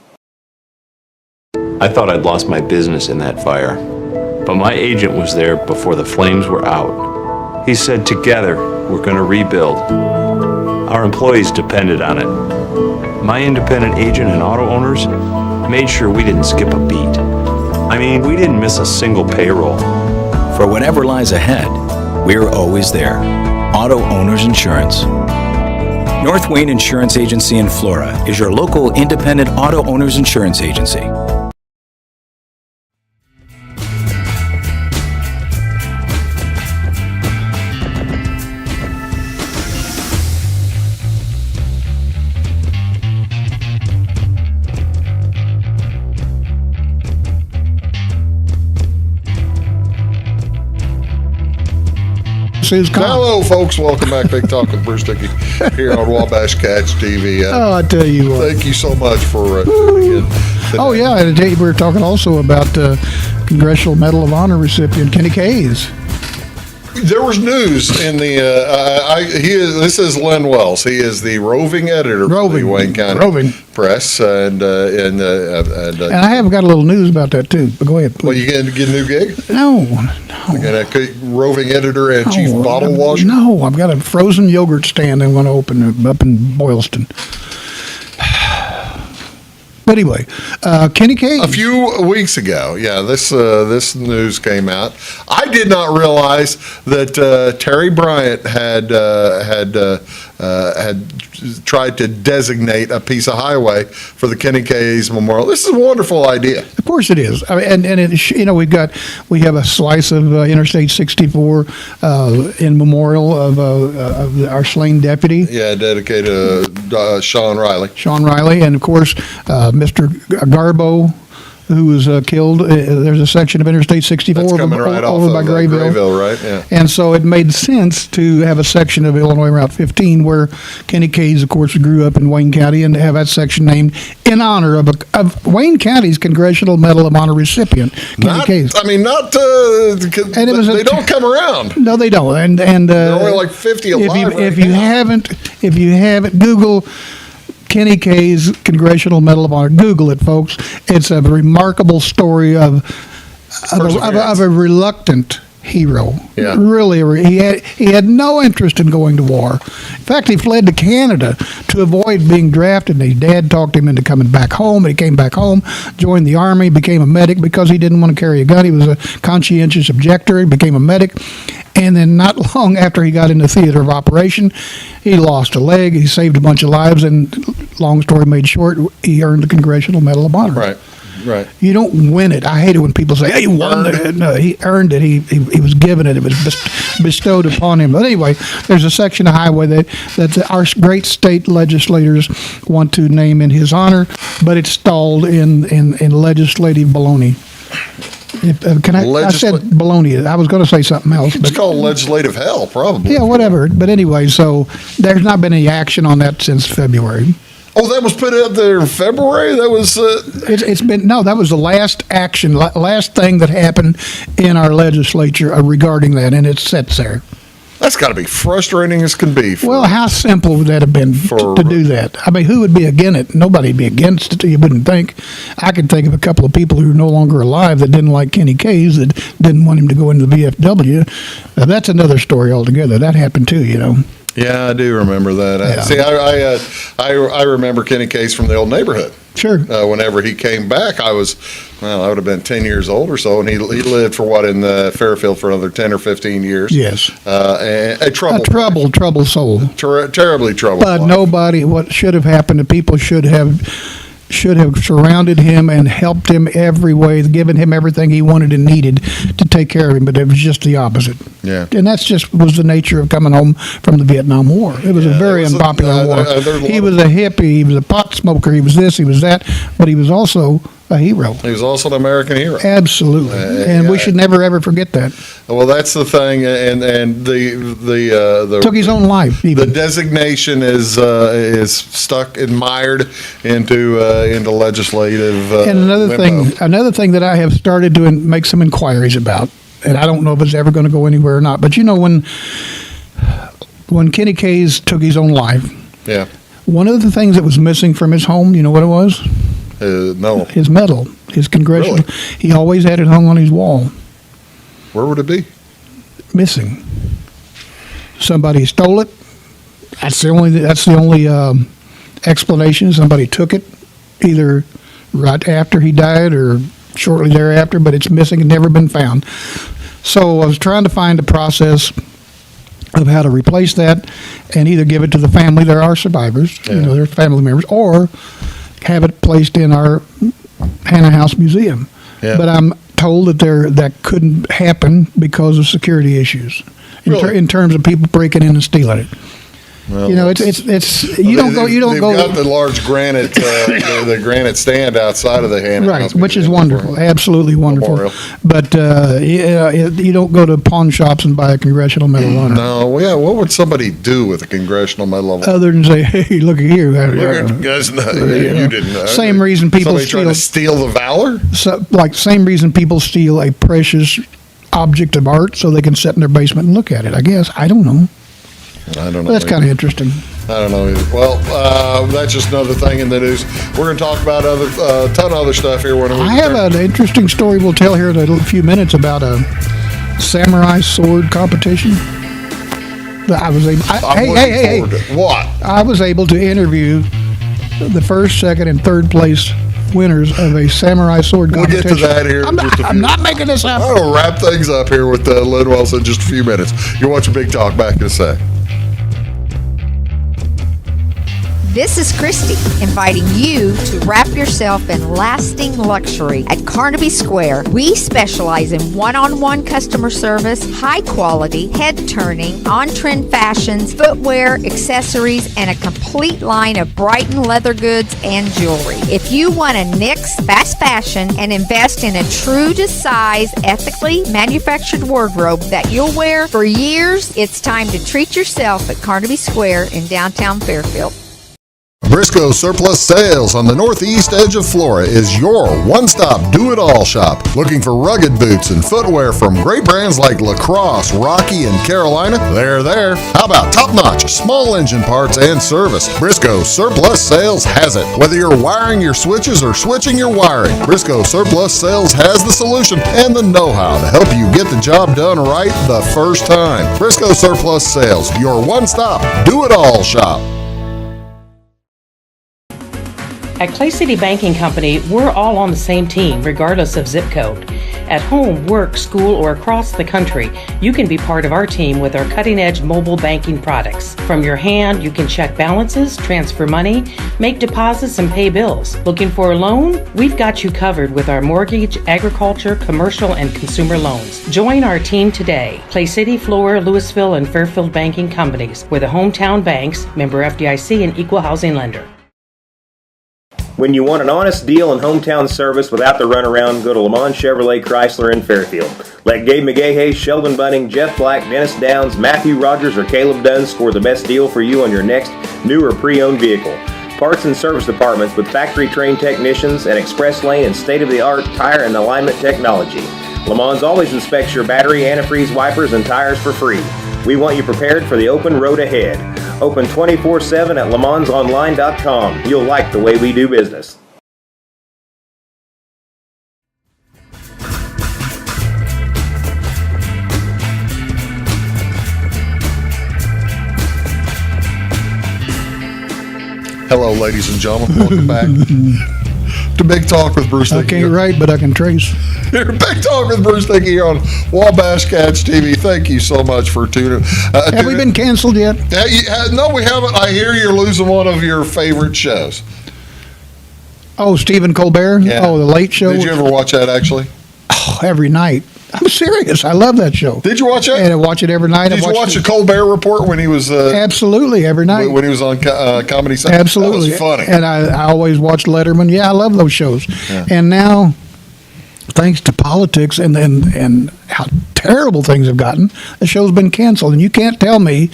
I thought I'd lost my business in that fire, but my agent was there before the flames were out. He said, together, we're going to rebuild. Our employees depended on it. My independent agent and auto owners made sure we didn't skip a beat. I mean, we didn't miss a single payroll. For whatever lies ahead, we're always there. Auto Owners Insurance. North Wayne Insurance Agency in Flora is your local independent auto owners insurance agency. Hello, folks. Welcome back. Big Talk with Bruce Dickey here on Wabash Cats TV. I tell you what. Thank you so much for tuning in. Oh, yeah. And today we were talking also about Congressional Medal of Honor recipient Kenny Hayes. There was news in the. This is Len Wells. He is the roving editor for the Wayne County Press, and I have got a little news about that too. But go ahead, please. Well, you going to get a new gig? No. You got a roving editor and chief bottle washer? No, I've got a frozen yogurt stand I'm going to open up in Boylston. But anyway, Kenny Hayes. A few weeks ago, this news came out. I did not realize that Terry Bryant had had tried to designate a piece of highway for the Kenny K's Memorial. This is a wonderful idea. Of course it is. I mean, and it, we have a slice of Interstate 64 in memorial of our slain deputy. Yeah, dedicated to Sean Riley. Sean Riley, and of course Mr. Garbo, who was killed. There's a section of Interstate 64 That's coming right over by Grayville, right? Yeah. And so it made sense to have a section of Illinois Route 15 where Kenny K's, of course, grew up in Wayne County, and to have that section named in honor of Wayne County's Congressional Medal of Honor recipient, Kenny K's. I mean, not and they don't come around. No, they don't. And they're only like 50 alive. If you haven't, Google Kenny K's Congressional Medal of Honor. Google it, folks. It's a remarkable story of a reluctant hero. Yeah. Really, he had no interest in going to war. In fact, he fled to Canada to avoid being drafted, and his dad talked him into coming back home. And he came back home, joined the Army, became a medic because he didn't want to carry a gun. He was a conscientious objector. He became a medic. And then not long after he got into theater of operation, he lost a leg. He saved a bunch of lives, and long story made short, he earned the Congressional Medal of Honor. Right. You don't win it. I hate it when people say, "Hey, he won it." No, he earned it. He was given it. It was bestowed upon him. But anyway, there's a section of highway that our great state legislators want to name in his honor, but it's stalled in legislative baloney. I said baloney. I was going to say something else. It's called legislative hell, probably. Yeah, whatever. But anyway, so there's not been any action on that since February. Oh, that was put up there in February? That was... that was the last action, last thing that happened in our legislature regarding that, and it sits there. That's got to be frustrating as can be. Well, how simple would that have been to do that? I mean, who would be against it? Nobody'd be against it, you wouldn't think. I could think of a couple of people who are no longer alive that didn't like Kenny K's, that didn't want him to go into the VFW. That's another story altogether. That happened too, Yeah, I do remember that. Yeah. See, I remember Kenny Case from the old neighborhood. Sure. Whenever he came back, I would have been 10 years old or so, and he lived in the Fairfield for another 10 or 15 years. Yes. A troubled soul. Terribly troubled. But nobody, what should have happened, the people should have surrounded him and helped him every way, given him everything he wanted and needed to take care of him, but it was just the opposite. Yeah. And that's just was the nature of coming home from the Vietnam War. It was a very unpopular war. He was a hippie, he was a pot smoker, he was this, he was that, but he was also a hero. He was also an American hero. Absolutely. And we should never, ever forget that. Well, that's the thing, and the took his own life. Even. The designation is mired into legislative. And another thing that I have started to make some inquiries about, and I don't know if it's ever going to go anywhere or not, but when Kenny K's took his own life, yeah, one of the things that was missing from his home, you know what it was? No. His medal, his congressional. Really? He always had it hung on his wall. Where would it be? Missing. Somebody stole it. That's the only explanation. Somebody took it, either right after he died or shortly thereafter, but it's missing and never been found. So I was trying to find a process of how to replace that and either give it to the family. There are survivors, they're family members, or have it placed in our Hannah House Museum. Yeah. But I'm told that couldn't happen because of security issues in terms of people breaking in and stealing it. Well, it's you don't go. They've got the large granite, the granite stand outside of the Hannah House, which is wonderful, absolutely wonderful. Memorial. But you don't go to pawn shops and buy a Congressional Medal of Honor. No, yeah. What would somebody do with a Congressional Medal of Honor other than say, "Hey, look at here"? You didn't know. Same reason people trying to steal the valor. Same reason people steal a precious object of art so they can sit in their basement and look at it. I guess I don't know. I don't know. That's kind of interesting. I don't know either. Well, that's just another thing in the news. We're going to talk about a ton of other stuff here. I have an interesting story we'll tell here in a few minutes about a samurai sword competition. I was able. What? I was able to interview the first, second, and third place winners of a samurai sword competition. We'll get to that here. I'm not making this up. I'll wrap things up here with Len Wells in just a few minutes. You're watching Big Talk. Back in a sec. This is Christy, inviting you to wrap yourself in lasting luxury at Carnaby Square. We specialize in one-on-one customer service, high quality, head-turning, on-trend fashions, footwear, accessories, and a complete line of Brighton leather goods and jewelry. If you want to nix fast fashion and invest in a true-to-size, ethically manufactured wardrobe that you'll wear for years, it's time to treat yourself at Carnaby Square in downtown Fairfield. Briscoe Surplus Sales on the northeast edge of Flora is your one-stop do-it-all shop. Looking for rugged boots and footwear from great brands like Lacrosse, Rocky, and Carolina? They're there. How about top-notch small engine parts and service? Briscoe Surplus Sales has it. Whether you're wiring your switches or switching your wiring, Briscoe Surplus Sales has the solution and the know-how to help you get the job done right the first time. Briscoe Surplus Sales, your one-stop do-it-all shop. At Clay City Banking Company, we're all on the same team, regardless of zip code. At home, work, school, or across the country, you can be part of our team with our cutting-edge mobile banking products. From your hand, you can check balances, transfer money, make deposits, and pay bills. Looking for a loan? We've got you covered with our mortgage, agriculture, commercial, and consumer loans. Join our team today. Clay City, Flora, Louisville, and Fairfield Banking Companies. We're the hometown banks, member FDIC, and equal housing lender. When you want an honest deal and hometown service without the runaround, go to Lemon Chevrolet Chrysler in Fairfield. Let Gabe McGahey, Sheldon Bunning, Jeff Black, Dennis Downs, Matthew Rogers, or Caleb Dunn score the best deal for you on your next new or pre-owned vehicle. Parts and service departments with factory-trained technicians and express lane and state-of-the-art tire and alignment technology. Lemons always inspects your battery, antifreeze, wipers, and tires for free. We want you prepared for the open road ahead. Open 24/7 at lemonsonline.com. You'll like the way we do business. Hello, ladies and gentlemen. Welcome back to Big Talk with Bruce Dickey. I can't write, but I can trace. Big Talk with Bruce Dickey here on Wabash Cats TV. Thank you so much for tuning. Have we been canceled yet? No, we haven't. I hear you're losing one of your favorite shows. Oh, Stephen Colbert? Yeah. Oh, the Late Show? Did you ever watch that, actually? Oh, every night. I'm serious. I love that show. Did you watch it? And I watch it every night. Did you watch the Colbert Report when he was... Absolutely, every night. When he was on Comedy Central? Absolutely. That was funny. And I always watched Letterman. Yeah, I love those shows. Yeah. And now, thanks to politics and how terrible things have gotten, the show's been canceled. And you cannot tell me,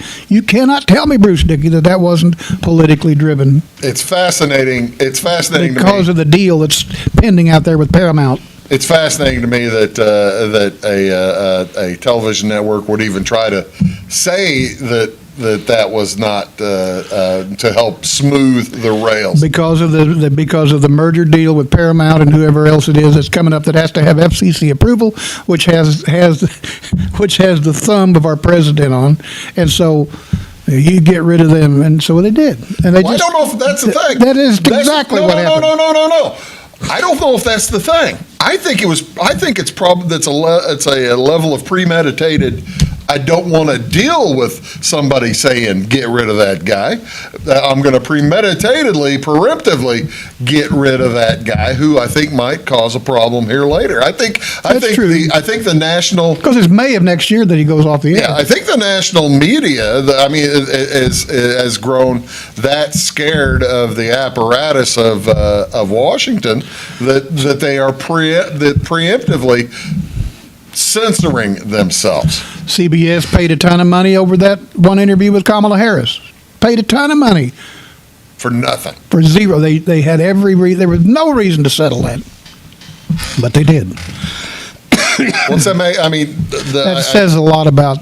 Bruce Dickey, that wasn't politically driven. It's fascinating. It's fascinating because of the deal that's pending out there with Paramount. It's fascinating to me that a television network would even try to say that was not to help smooth the rails because of the merger deal with Paramount and whoever else it is that's coming up that has to have FCC approval, which has the thumb of our president on, and so. You get rid of them, and so they did. And they I don't know if that's the thing. What happened. No. I don't know if that's the thing. I think it's probably it's a level of premeditated. I don't want to deal with somebody saying get rid of that guy. I'm going to preempt get rid of that guy who I think might cause a problem here later. I think the national, because it's May of next year that he goes off the air. Yeah, I think the national media, has grown that scared of the apparatus of Washington that they are preemptively censoring themselves. CBS paid a ton of money over that one interview with Kamala Harris. Paid a ton of money. For nothing. For zero. They had there was no reason to settle that. But they did. What's that make? I mean, that says a lot about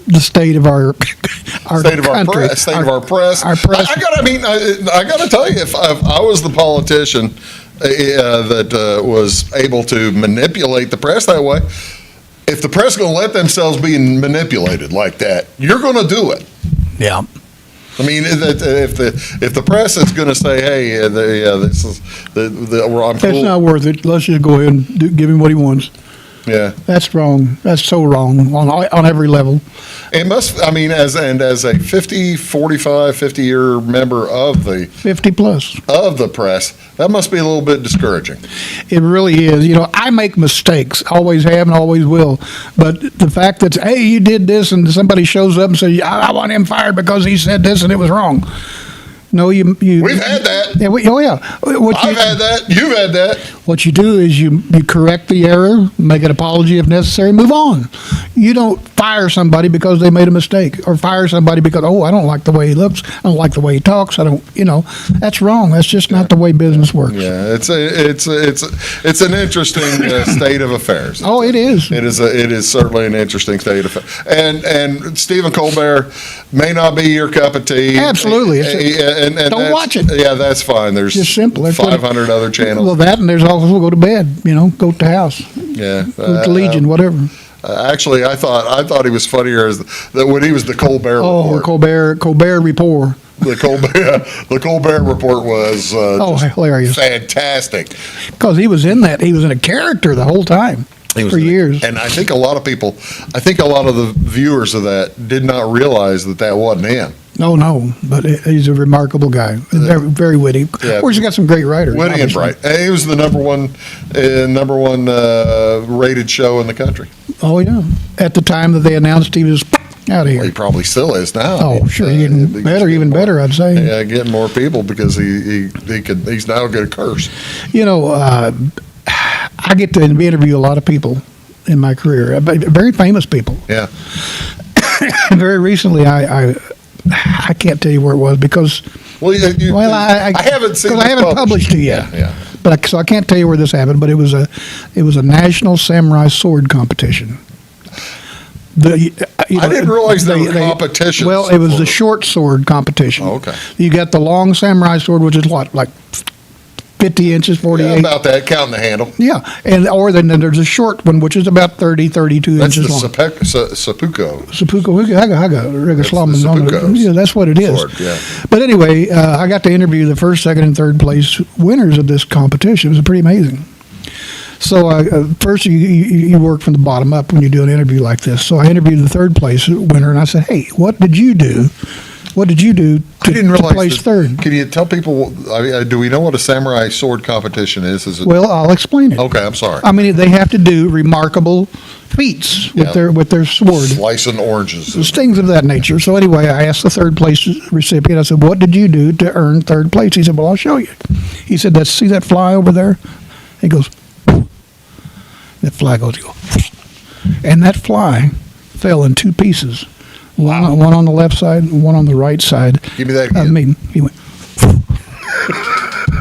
the state of our country. State of our press. Our press. I got to tell you, if I was the politician that was able to manipulate the press that way, if the press is going to let themselves be manipulated like that, you're going to do it. Yeah. I mean, if the press is going to say, "Hey, this is I'm it's not worth it. Let's just go ahead and give him what he wants." Yeah. That's wrong. That's so wrong on every level. It must, as a 50-year member of the 50 plus of the press, that must be a little bit discouraging. It really is. I make mistakes, always have and always will. But the fact that, hey, you did this, and somebody shows up and says, I want him fired because he said this and it was wrong. No, We've had that. Yeah, I've had that. You've had that. What you do is you correct the error, make an apology if necessary, move on. You don't fire somebody because they made a mistake, or fire somebody because, I don't like the way he looks, I don't like the way he talks, that's wrong. That's just not the way business works. Yeah, it's an interesting state of affairs. Oh, it is. It is certainly an interesting state of affairs. And Stephen Colbert may not be your cup of tea. Absolutely. And don't watch it. Yeah, that's fine. There's just simple. 500 other channels. Well, that, and there's also go to bed. Go to the house. Yeah. Go to Legion, whatever. Actually, I thought he was funnier that when he was the Colbert Report. Colbert Report. The Colbert Report was hilarious, fantastic. Because he was in that. He was in a character the whole time. For years. And I think a lot of the viewers of that did not realize that wasn't him. No, but he's a remarkable guy. Very, very witty. Yeah. Of course, he's got some great writers. Witty obviously. and bright. And he was the number one rated show in the country. Oh, yeah. At the time that they announced he was out of here. Well, he probably still is now. Oh, sure. Getting better, even better, I'd say. Yeah, getting more people because he's now going to curse. I get to interview a lot of people in my career, very famous people. Yeah. Very recently, I can't tell you where it was because I haven't seen because I haven't published it yet. Yeah. But so I can't tell you where this happened. But it was a national samurai sword competition. I didn't realize there were competitions. Well, it was the short sword competition. Oh, okay. You got the long samurai sword, which is like 50 inches, 48. Yeah, about that, counting the handle. Yeah, or then there's a short one, which is about 30, 32 inches long. That's the seppuku. Yeah, that's what it is. Sword, yeah. But anyway, I got to interview the first, second, and third place winners of this competition. It was pretty amazing. So first, you work from the bottom up when you do an interview like this. So I interviewed the third place winner, and I said, hey, what did you do? What did you do to place third? Can you tell people, do we know what a samurai sword competition is? Well, I'll explain it. Okay, I'm sorry. They have to do remarkable feats with their sword. Slicing oranges. Things of that nature. So anyway, I asked the third place recipient, I said, what did you do to earn third place? He said, well, I'll show you. He said, see that fly over there? He goes, that fly goes, and that fly fell in two pieces. One on the left side, one on the right side. Give me that again. He went,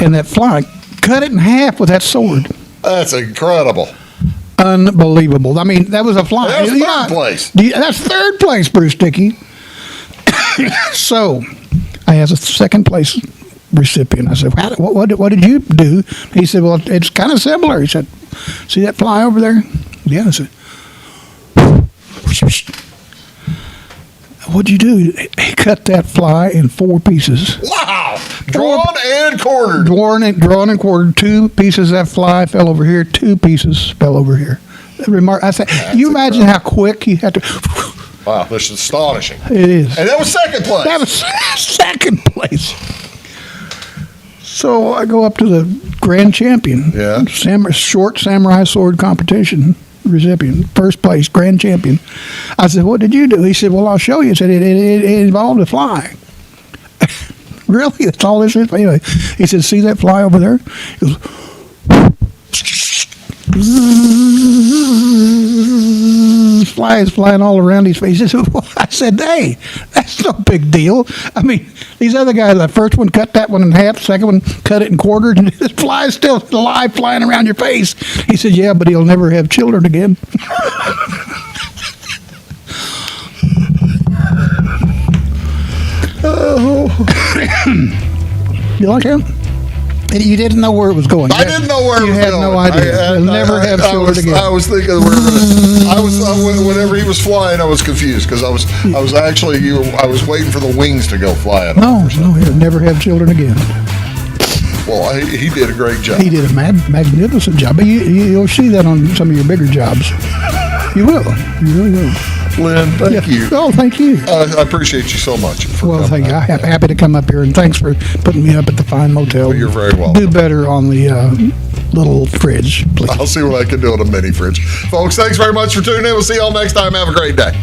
and that fly cut it in half with that sword. That's incredible. Unbelievable. That was a fly. That's third place. That's third place, Bruce Dickey. So, I asked a second place recipient. I said, what did you do? He said, well, it's kind of similar. He said, see that fly over there? Yeah. I said, what'd you do? He cut that fly in 4 pieces. Wow! Drawn and quartered. Drawn and quartered. 2 pieces of that fly fell over here. 2 pieces fell over here. I said, you imagine how quick you had to... Wow, this is astonishing. It is. And that was second place. That was second place. So I go up to the grand champion. Yeah. Short samurai sword competition recipient, first place, grand champion. I said, what did you do? He said, well, I'll show you. He said, it involved a fly. Really? That's all this is? Anyway, he said, see that fly over there? He goes, fly is flying all around his face. I said, hey, that's no big deal. These other guys, the first one cut that one in half, the second one cut it in quarters, and this fly is still alive flying around your face. He said, yeah, but he'll never have children again. You like him? You didn't know where it was going. I didn't know where it was going. You had no idea. You'll never have children again. I was thinking whenever he was flying, I was confused because I was waiting for the wings to go flying. No, he'll never have children again. Well, he did a great job. He did a magnificent job. But you'll see that on some of your bigger jobs. You will. You really will. Len, thank you. Oh, thank you. I appreciate you so much. Thank you. I'm happy to come up here, and thanks for putting me up at the fine motel. Well, you're very welcome. Do better on the little fridge, please. I'll see what I can do on a mini fridge. Folks, thanks very much for tuning in. We'll see y'all next time. Have a great day.